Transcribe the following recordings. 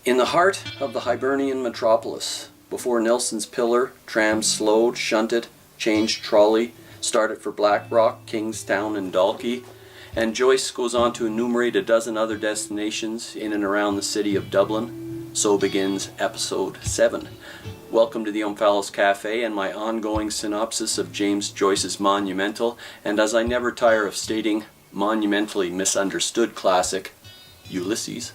In the heart of the Hibernian metropolis, before Nelson's pillar, trams slowed, shunted, changed trolley, started for Blackrock, Kingstown and Dalkey, and Joyce goes on to enumerate a dozen other destinations in and around the city of Dublin, so begins episode 7. Welcome to the Omphalos Cafe and my ongoing synopsis of James Joyce's monumental, and as I never tire of stating, monumentally misunderstood classic, Ulysses.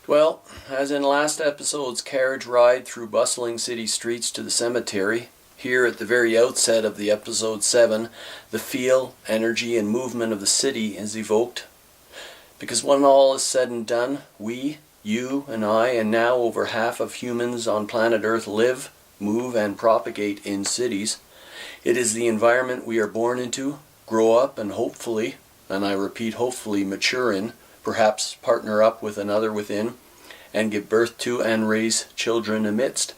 Well, as in last episode's carriage ride through bustling city streets to the cemetery, here at the very outset of the episode 7, the feel, energy, and movement of the city is evoked. Because when all is said and done, we, you and I, and now over half of humans on planet Earth live, move, and propagate in cities. It is the environment we are born into, grow up, and hopefully, and I repeat hopefully, mature in, perhaps partner up with another within, and give birth to and raise children amidst.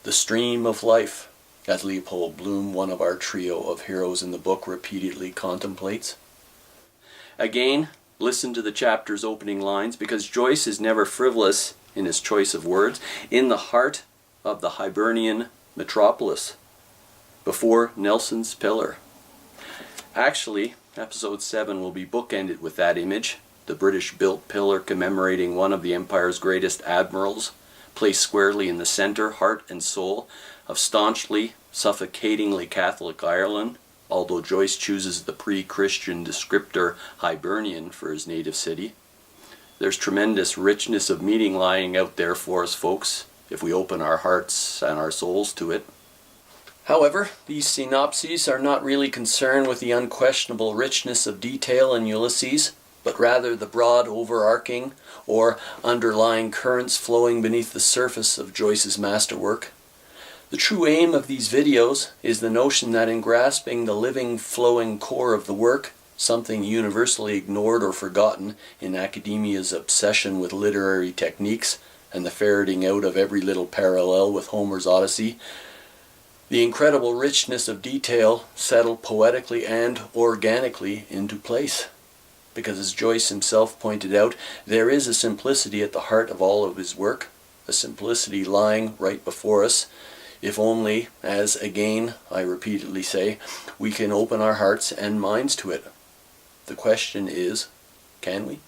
The stream of life, as Leopold Bloom, one of our trio of heroes in the book, repeatedly contemplates. Again, listen to the chapter's opening lines, because Joyce is never frivolous in his choice of words. In the heart of the Hibernian metropolis, before Nelson's pillar. Actually, episode 7 will be bookended with that image, the British-built pillar commemorating one of the Empire's greatest admirals, placed squarely in the center, heart and soul, of staunchly, suffocatingly Catholic Ireland, although Joyce chooses the pre-Christian descriptor Hibernian for his native city. There's tremendous richness of meaning lying out there for us folks, if we open our hearts and our souls to it. However, these synopses are not really concerned with the unquestionable richness of detail in Ulysses, but rather the broad overarching or underlying currents flowing beneath the surface of Joyce's masterwork. The true aim of these videos is the notion that in grasping the living, flowing core of the work, something universally ignored or forgotten in academia's obsession with literary techniques and the ferreting out of every little parallel with Homer's Odyssey, the incredible richness of detail settled poetically and organically into place. Because as Joyce himself pointed out, there is a simplicity at the heart of all of his work, a simplicity lying right before us, if only, as again I repeatedly say, we can open our hearts and minds to it. The question is, can we?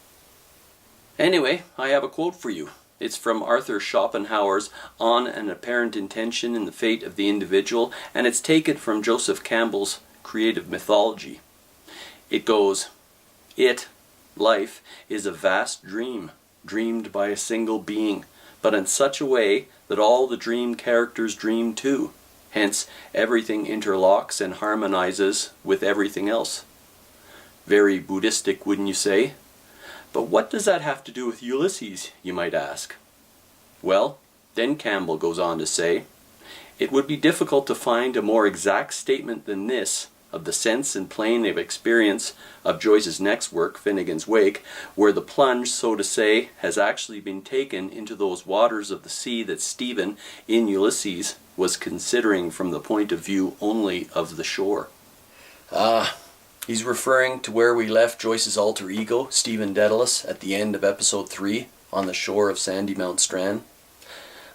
Anyway, I have a quote for you. It's from Arthur Schopenhauer's On an Apparent Intention in the Fate of the Individual, and it's taken from Joseph Campbell's Creative Mythology. It goes, life, is a vast dream, dreamed by a single being, but in such a way that all the dream characters dream too. Hence, everything interlocks and harmonizes with everything else. Very Buddhistic, wouldn't you say? But what does that have to do with Ulysses, you might ask? Well, then Campbell goes on to say, it would be difficult to find a more exact statement than this of the sense and plane of experience of Joyce's next work, Finnegan's Wake, where the plunge, so to say, has actually been taken into those waters of the sea that Stephen, in Ulysses, was considering from the point of view only of the shore. He's referring to where we left Joyce's alter ego, Stephen Dedalus, at the end of episode 3, on the shore of Sandymount Strand.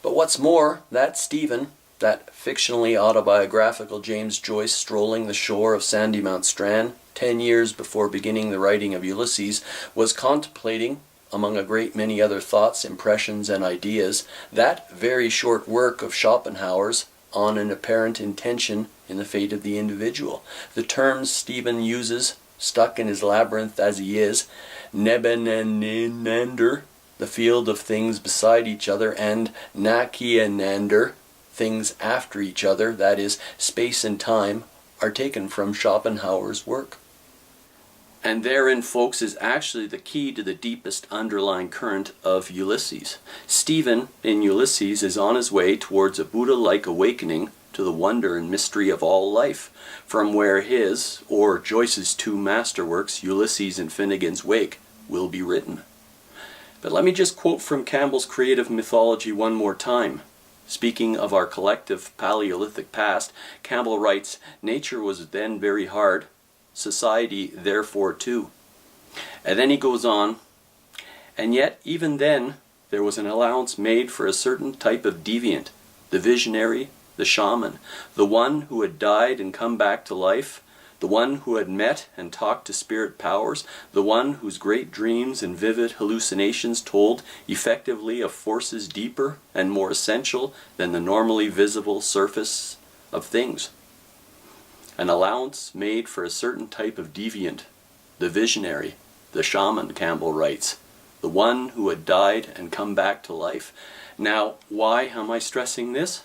But what's more, that Stephen, that fictionally autobiographical James Joyce strolling the shore of Sandymount Strand 10 years before beginning the writing of Ulysses, was contemplating, among a great many other thoughts, impressions, and ideas, that very short work of Schopenhauer's On an Apparent Intention in the Fate of the Individual. The terms Stephen uses, stuck in his labyrinth as he is, Nebeneinander, the field of things beside each other, and Nachieinander, things after each other, that is, space and time, are taken from Schopenhauer's work. And therein, folks, is actually the key to the deepest underlying current of Ulysses. Stephen, in Ulysses, is on his way towards a Buddha-like awakening to the wonder and mystery of all life, from where his, or Joyce's two masterworks, Ulysses and Finnegan's Wake, will be written. But let me just quote from Campbell's Creative Mythology one more time. Speaking of our collective Paleolithic past, Campbell writes, nature was then very hard, society therefore too. And then he goes on, and yet even then there was an allowance made for a certain type of deviant, the visionary, the shaman, the one who had died and come back to life, the one who had met and talked to spirit powers, the one whose great dreams and vivid hallucinations told effectively of forces deeper and more essential than the normally visible surface of things. An allowance made for a certain type of deviant, the visionary, the shaman, Campbell writes, the one who had died and come back to life. Now, why am I stressing this?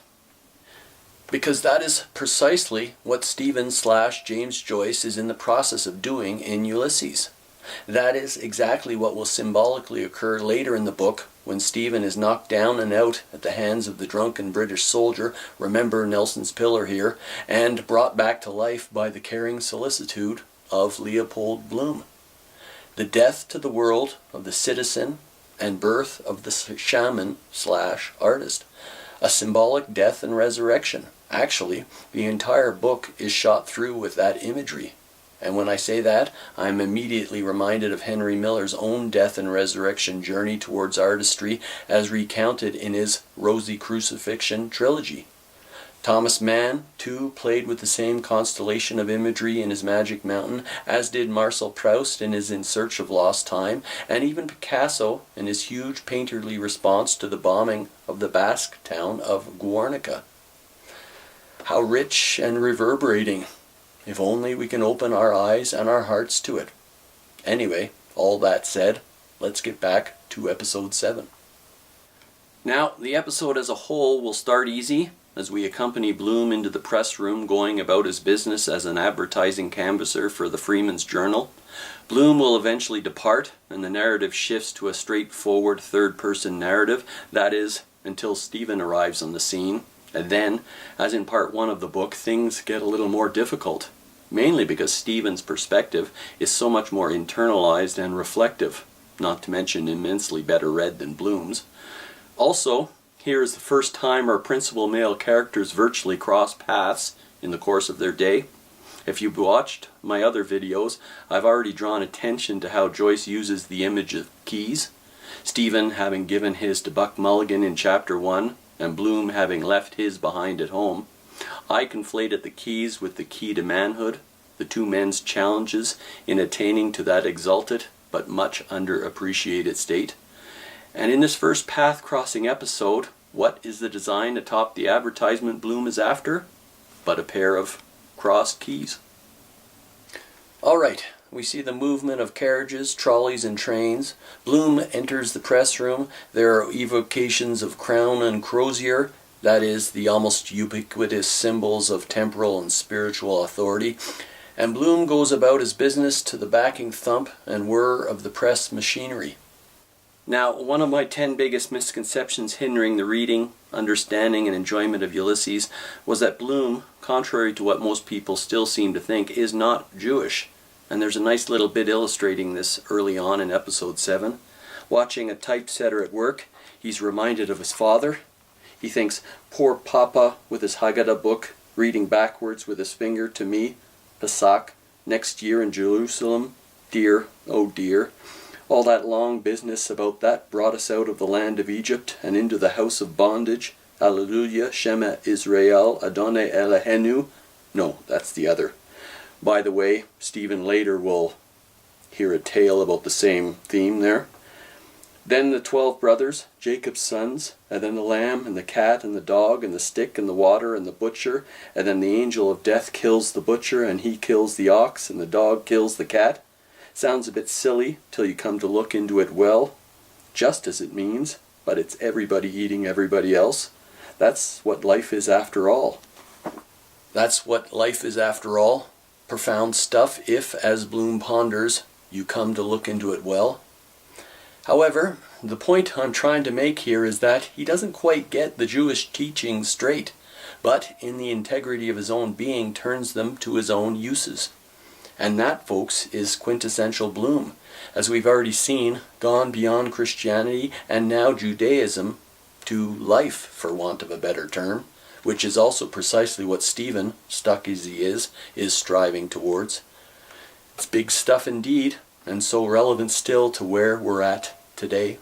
Because that is precisely what Stephen/James Joyce is in the process of doing in Ulysses. That is exactly what will symbolically occur later in the book when Stephen is knocked down and out at the hands of the drunken British soldier, remember Nelson's pillar here, and brought back to life by the caring solicitude of Leopold Bloom. The death to the world of the citizen and birth of the shaman/artist. A symbolic death and resurrection. Actually, the entire book is shot through with that imagery. And when I say that, I'm immediately reminded of Henry Miller's own death and resurrection journey towards artistry as recounted in his Rosy Crucifixion trilogy. Thomas Mann, too, played with the same constellation of imagery in his Magic Mountain, as did Marcel Proust in his In Search of Lost Time, and even Picasso in his huge painterly response to the bombing of the Basque town of Guernica. How rich and reverberating, if only we can open our eyes and our hearts to it. Anyway, all that said, let's get back to episode 7. Now, the episode as a whole will start easy, as we accompany Bloom into the press room going about his business as an advertising canvasser for the Freeman's Journal. Bloom will eventually depart, and the narrative shifts to a straightforward third-person narrative, that is, until Stephen arrives on the scene. And then, as in part 1 of the book, things get a little more difficult, mainly because Stephen's perspective is so much more internalized and reflective, not to mention immensely better read than Bloom's. Also, here is the first time our principal male characters virtually cross paths in the course of their day. If you've watched my other videos, I've already drawn attention to how Joyce uses the image of keys. Stephen having given his to Buck Mulligan in chapter 1, and Bloom having left his behind at home. I conflated the keys with the key to manhood, the two men's challenges in attaining to that exalted but much underappreciated state. And in this first path-crossing episode, what is the design atop the advertisement Bloom is after? But a pair of crossed keys. Alright, we see the movement of carriages, trolleys, and trains. Bloom enters the press room. There are evocations of crown and crozier, that is, the almost ubiquitous symbols of temporal and spiritual authority. And Bloom goes about his business to the backing thump and whir of the press machinery. Now, one of my 10 biggest misconceptions hindering the reading, understanding, and enjoyment of Ulysses was that Bloom, contrary to what most people still seem to think, is not Jewish. And there's a nice little bit illustrating this early on in episode 7. Watching a typesetter at work, he's reminded of his father. He thinks, poor Papa with his Haggadah book, reading backwards with his finger to me, Pesach, next year in Jerusalem, dear, oh dear. All that long business about that brought us out of the land of Egypt and into the house of bondage. Alleluia, Shema Israel, Adonai Elohenu. No, that's the other. By the way, Stephen later will hear a tale about the same theme there. Then the 12 brothers, Jacob's sons, and then the lamb and the cat and the dog and the stick and the water and the butcher, and then the angel of death kills the butcher and he kills the ox and the dog kills the cat. Sounds a bit silly till you come to look into it well, just as it means, but it's everybody eating everybody else. That's what life is after all. That's what life is after all. Profound stuff if, as Bloom ponders, you come to look into it well. However, the point I'm trying to make here is that he doesn't quite get the Jewish teachings straight, but in the integrity of his own being turns them to his own uses. And that, folks, is quintessential Bloom, as we've already seen, gone beyond Christianity and now Judaism to life, for want of a better term, which is also precisely what Stephen, stuck as he is striving towards. It's big stuff indeed, and so relevant still to where we're at today.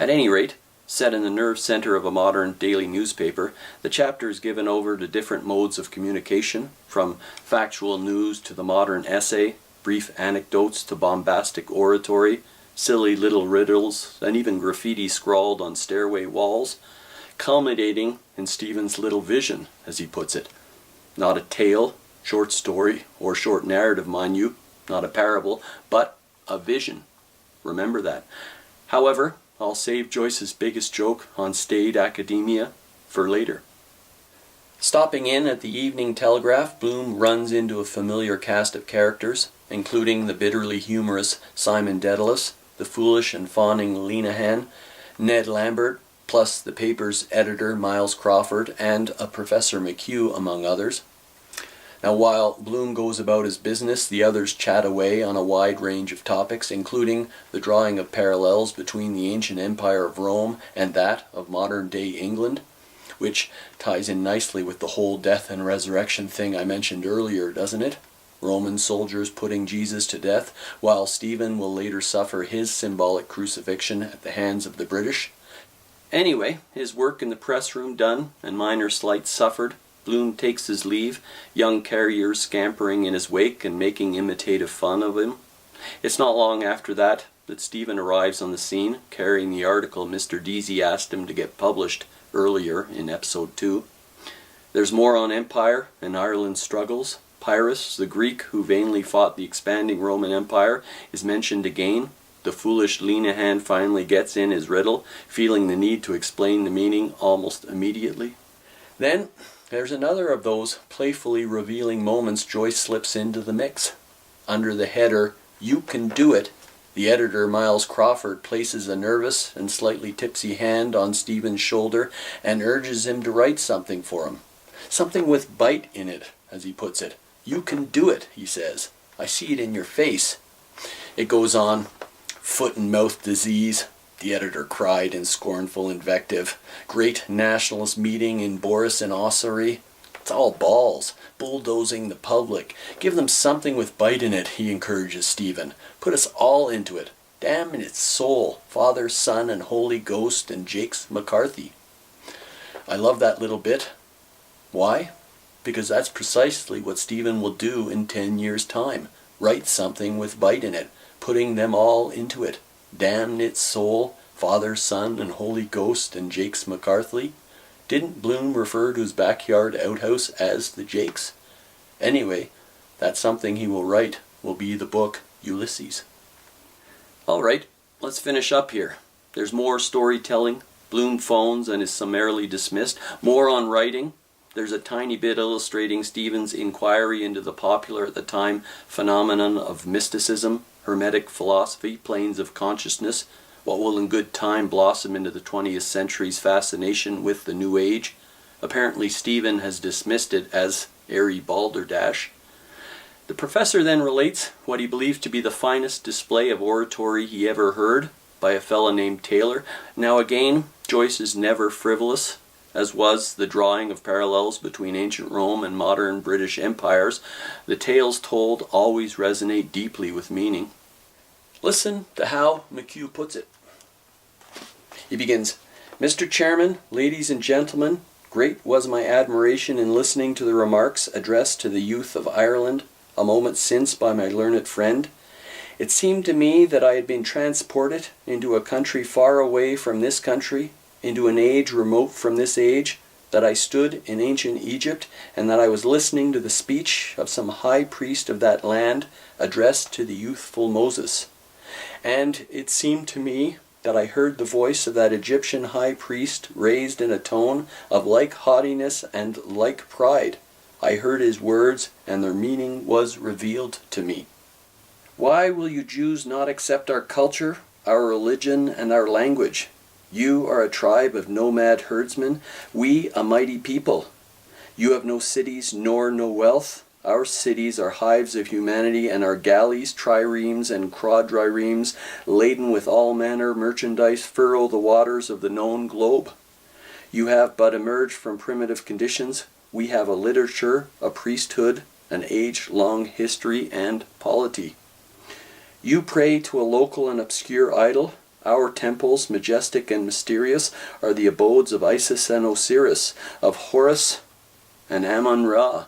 At any rate, set in the nerve center of a modern daily newspaper, the chapter is given over to different modes of communication, from factual news to the modern essay, brief anecdotes to bombastic oratory, silly little riddles, and even graffiti scrawled on stairway walls, culminating in Stephen's little vision, as he puts it. Not a tale, short story, or short narrative, mind you, not a parable, but a vision. Remember that. However, I'll save Joyce's biggest joke on staid academia for later. Stopping in at the Evening Telegraph, Bloom runs into a familiar cast of characters, including the bitterly humorous Simon Dedalus, the foolish and fawning Lenihan, Ned Lambert, plus the paper's editor Miles Crawford, and a Professor McHugh, among others. Now, while Bloom goes about his business, the others chat away on a wide range of topics, including the drawing of parallels between the ancient empire of Rome and that of modern-day England, which ties in nicely with the whole death and resurrection thing I mentioned earlier, doesn't it? Roman soldiers putting Jesus to death, while Stephen will later suffer his symbolic crucifixion at the hands of the British. Anyway, his work in the press room done, and minor slights suffered, Bloom takes his leave, young carriers scampering in his wake and making imitative fun of him. It's not long after that Stephen arrives on the scene, carrying the article Mr. Deasy asked him to get published earlier in episode 2. There's more on empire and Ireland's struggles. Pyrrhus, the Greek who vainly fought the expanding Roman Empire, is mentioned again. The foolish Lenihan finally gets in his riddle, feeling the need to explain the meaning almost immediately. Then there's another of those playfully revealing moments Joyce slips into the mix. Under the header, "You Can Do It," the editor Miles Crawford places a nervous and slightly tipsy hand on Stephen's shoulder and urges him to write something for him. Something with bite in it, as he puts it. "You can do it," he says. "I see it in your face." It goes on. "Foot and mouth disease," the editor cried in scornful invective. "Great nationalist meeting in Boris and Ossory. It's all balls, bulldozing the public. Give them something with bite in it," he encourages Stephen. "Put us all into it. Damn its soul, Father, Son, and Holy Ghost, and Jakes McCarthy." I love that little bit. Why? Because that's precisely what Stephen will do in 10 years' time. Write something with bite in it, putting them all into it. Damn its soul, Father, Son, and Holy Ghost, and Jakes McCarthy. Didn't Bloom refer to his backyard outhouse as the Jakes? Anyway, that something he will write will be the book Ulysses. Alright, let's finish up here. There's more storytelling. Bloom phones and is summarily dismissed. More on writing. There's a tiny bit illustrating Stephen's inquiry into the popular at the time phenomenon of mysticism, Hermetic philosophy, planes of consciousness, what will in good time blossom into the 20th century's fascination with the New Age. Apparently Stephen has dismissed it as airy balderdash. The professor then relates what he believed to be the finest display of oratory he ever heard by a fellow named Taylor. Now again, Joyce is never frivolous, as was the drawing of parallels between ancient Rome and modern British empires. The tales told always resonate deeply with meaning. Listen to how McHugh puts it. He begins, "Mr. Chairman, ladies and gentlemen, great was my admiration in listening to the remarks addressed to the youth of Ireland a moment since by my learned friend. It seemed to me that I had been transported into a country far away from this country, into an age remote from this age, that I stood in ancient Egypt, and that I was listening to the speech of some high priest of that land addressed to the youthful Moses. And it seemed to me that I heard the voice of that Egyptian high priest raised in a tone of like haughtiness and like pride. I heard his words, and their meaning was revealed to me. Why will you Jews not accept our culture, our religion, and our language? You are a tribe of nomad herdsmen, we a mighty people. You have no cities nor no wealth. Our cities are hives of humanity, and our galleys, triremes and quadriremes, laden with all manner merchandise, furrow the waters of the known globe. You have but emerged from primitive conditions. We have a literature, a priesthood, an age-long history and polity. You pray to a local and obscure idol. Our temples, majestic and mysterious, are the abodes of Isis and Osiris, of Horus and Amun-Ra.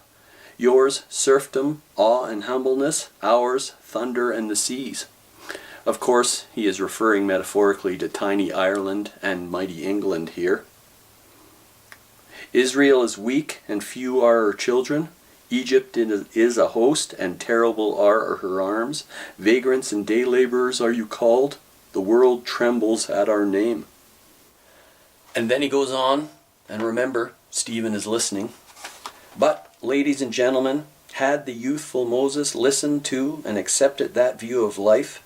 Yours, serfdom, awe and humbleness, ours, thunder and the seas. Of course, he is referring metaphorically to tiny Ireland and mighty England here. Israel is weak and few are her children. Egypt is a host and terrible are her arms. Vagrants and day laborers are you called. The world trembles at our name. And then he goes on, and remember, Stephen is listening. But, ladies and gentlemen, had the youthful Moses listened to and accepted that view of life,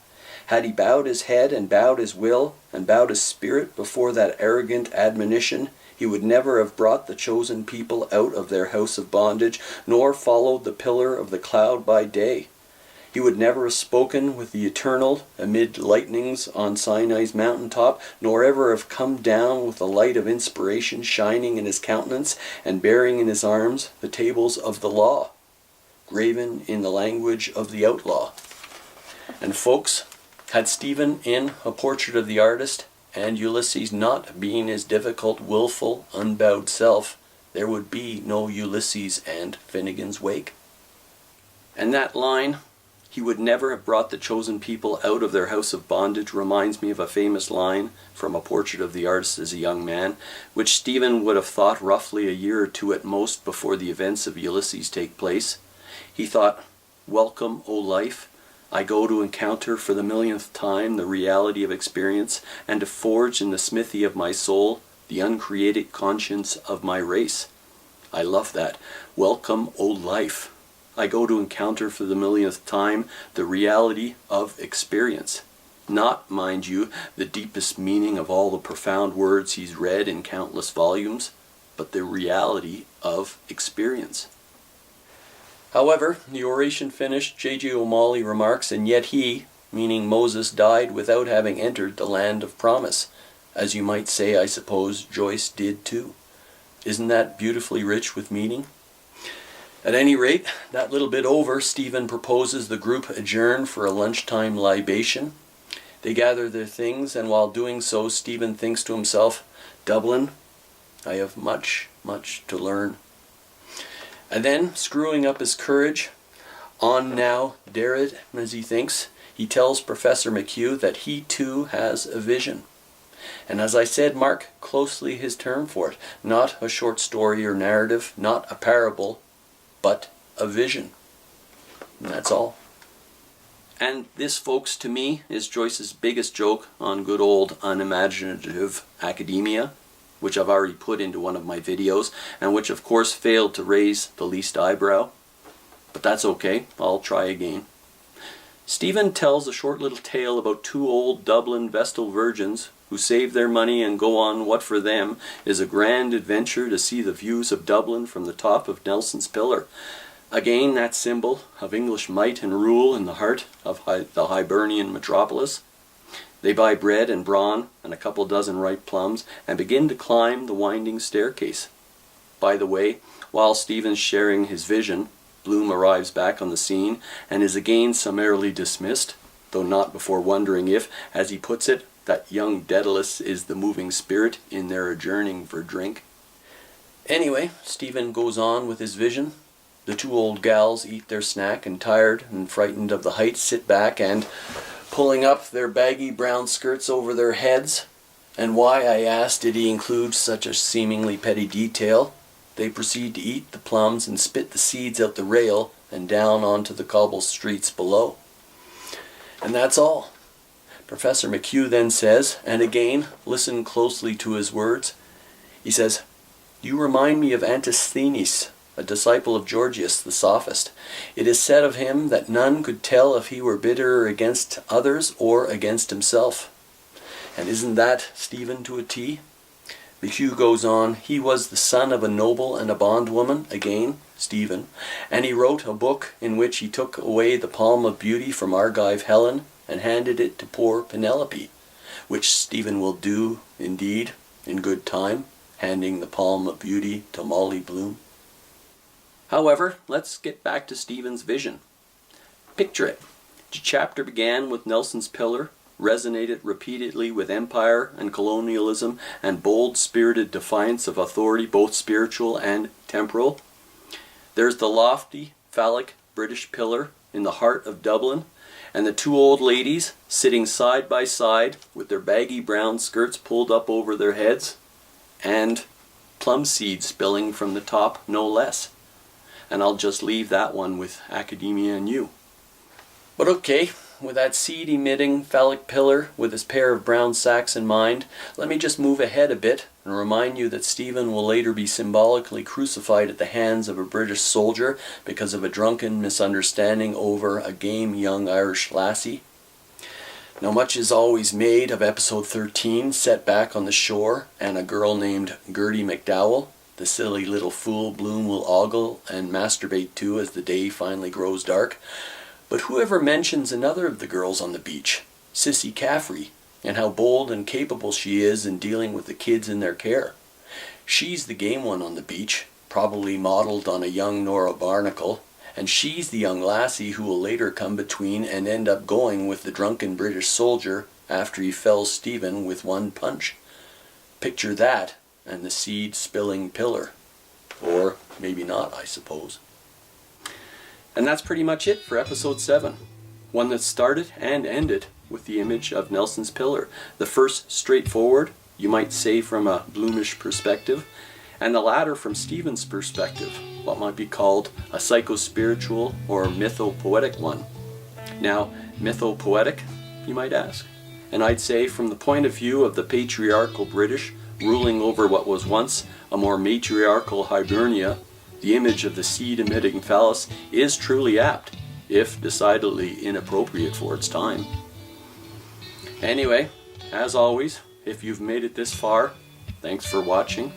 had he bowed his head and bowed his will and bowed his spirit before that arrogant admonition, he would never have brought the chosen people out of their house of bondage, nor followed the pillar of the cloud by day. He would never have spoken with the Eternal amid lightnings on Sinai's mountaintop, nor ever have come down with the light of inspiration shining in his countenance and bearing in his arms the tables of the law, graven in the language of the outlaw. And folks, had Stephen in A Portrait of the Artist and Ulysses not being his difficult, willful, unbowed self, there would be no Ulysses and Finnegan's Wake. And that line, he would never have brought the chosen people out of their house of bondage, reminds me of a famous line from A Portrait of the Artist as a young man, which Stephen would have thought roughly a year or two at most before the events of Ulysses take place. He thought, "Welcome, O life. I go to encounter for the millionth time the reality of experience, and to forge in the smithy of my soul the uncreated conscience of my race." I love that. Welcome, O life. I go to encounter for the millionth time the reality of experience. Not, mind you, the deepest meaning of all the profound words he's read in countless volumes, but the reality of experience. However, the oration finished, J.J. OMalley remarks, "And yet he," meaning Moses, "died without having entered the land of promise." As you might say, I suppose Joyce did too. Isn't that beautifully rich with meaning? At any rate, that little bit over, Stephen proposes the group adjourn for a lunchtime libation. They gather their things, and while doing so, Stephen thinks to himself, "Dublin, I have much, much to learn." And then, screwing up his courage, on now, dare it, as he thinks, he tells Professor McHugh that he too has a vision. And as I said, mark closely his term for it. Not a short story or narrative, not a parable, but a vision. And that's all. And this, folks, to me, is Joyce's biggest joke on good old unimaginative academia, which I've already put into one of my videos, and which of course failed to raise the least eyebrow. But that's okay, I'll try again. Stephen tells a short little tale about two old Dublin Vestal virgins who save their money and go on what for them is a grand adventure to see the views of Dublin from the top of Nelson's Pillar. Again, that symbol of English might and rule in the heart of the Hibernian metropolis. They buy bread and brawn and a couple dozen ripe plums and begin to climb the winding staircase. By the way, while Stephen's sharing his vision, Bloom arrives back on the scene and is again summarily dismissed, though not before wondering if, as he puts it, that young Dedalus is the moving spirit in their adjourning for drink. Anyway, Stephen goes on with his vision. The two old gals eat their snack and, tired and frightened of the heights, sit back and, pulling up their baggy brown skirts over their heads, and why, I asked, did he include such a seemingly petty detail, they proceed to eat the plums and spit the seeds out the rail and down onto the cobble streets below. And that's all. Professor McHugh then says, and again, listen closely to his words, he says, "You remind me of Antisthenes, a disciple of Gorgias the sophist. It is said of him that none could tell if he were bitter against others or against himself." And isn't that Stephen to a T? McHugh goes on, "He was the son of a noble and a bondwoman," again, Stephen, "and he wrote a book in which he took away the palm of beauty from Argive Helen and handed it to poor Penelope, which Stephen will do, indeed, in good time, handing the palm of beauty to Molly Bloom." However, let's get back to Stephen's vision. Picture it. The chapter began with Nelson's Pillar, resonated repeatedly with empire and colonialism and bold-spirited defiance of authority, both spiritual and temporal. There's the lofty, phallic British pillar in the heart of Dublin, and the two old ladies sitting side by side with their baggy brown skirts pulled up over their heads, and plum seeds spilling from the top, no less. And I'll just leave that one with academia and you. But okay, with that seed-emitting phallic pillar with his pair of brown sacks in mind, let me just move ahead a bit and remind you that Stephen will later be symbolically crucified at the hands of a British soldier because of a drunken misunderstanding over a game young Irish lassie. Now much is always made of episode 13, set back on the shore, and a girl named Gertie McDowell, the silly little fool Bloom will ogle and masturbate to as the day finally grows dark. But whoever mentions another of the girls on the beach, Sissy Caffrey, and how bold and capable she is in dealing with the kids in their care? She's the game one on the beach, probably modelled on a young Nora Barnacle, and she's the young lassie who will later come between and end up going with the drunken British soldier after he fells Stephen with one punch. Picture that and the seed-spilling pillar. Or maybe not, I suppose. And that's pretty much it for episode 7. One that started and ended with the image of Nelson's pillar. The first straightforward, you might say from a Bloomish perspective, and the latter from Stephen's perspective, what might be called a psycho-spiritual or mythopoetic one. Now, mythopoetic, you might ask? And I'd say from the point of view of the patriarchal British ruling over what was once a more matriarchal Hibernia, the image of the seed-emitting phallus is truly apt, if decidedly inappropriate for its time. Anyway, as always, if you've made it this far, thanks for watching.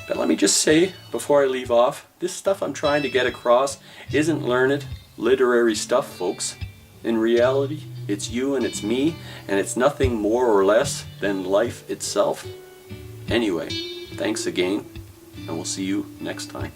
But let me just say, before I leave off, this stuff I'm trying to get across isn't learned, literary stuff, folks. In reality, it's you and it's me, and it's nothing more or less than life itself. Anyway, thanks again, and we'll see you next time.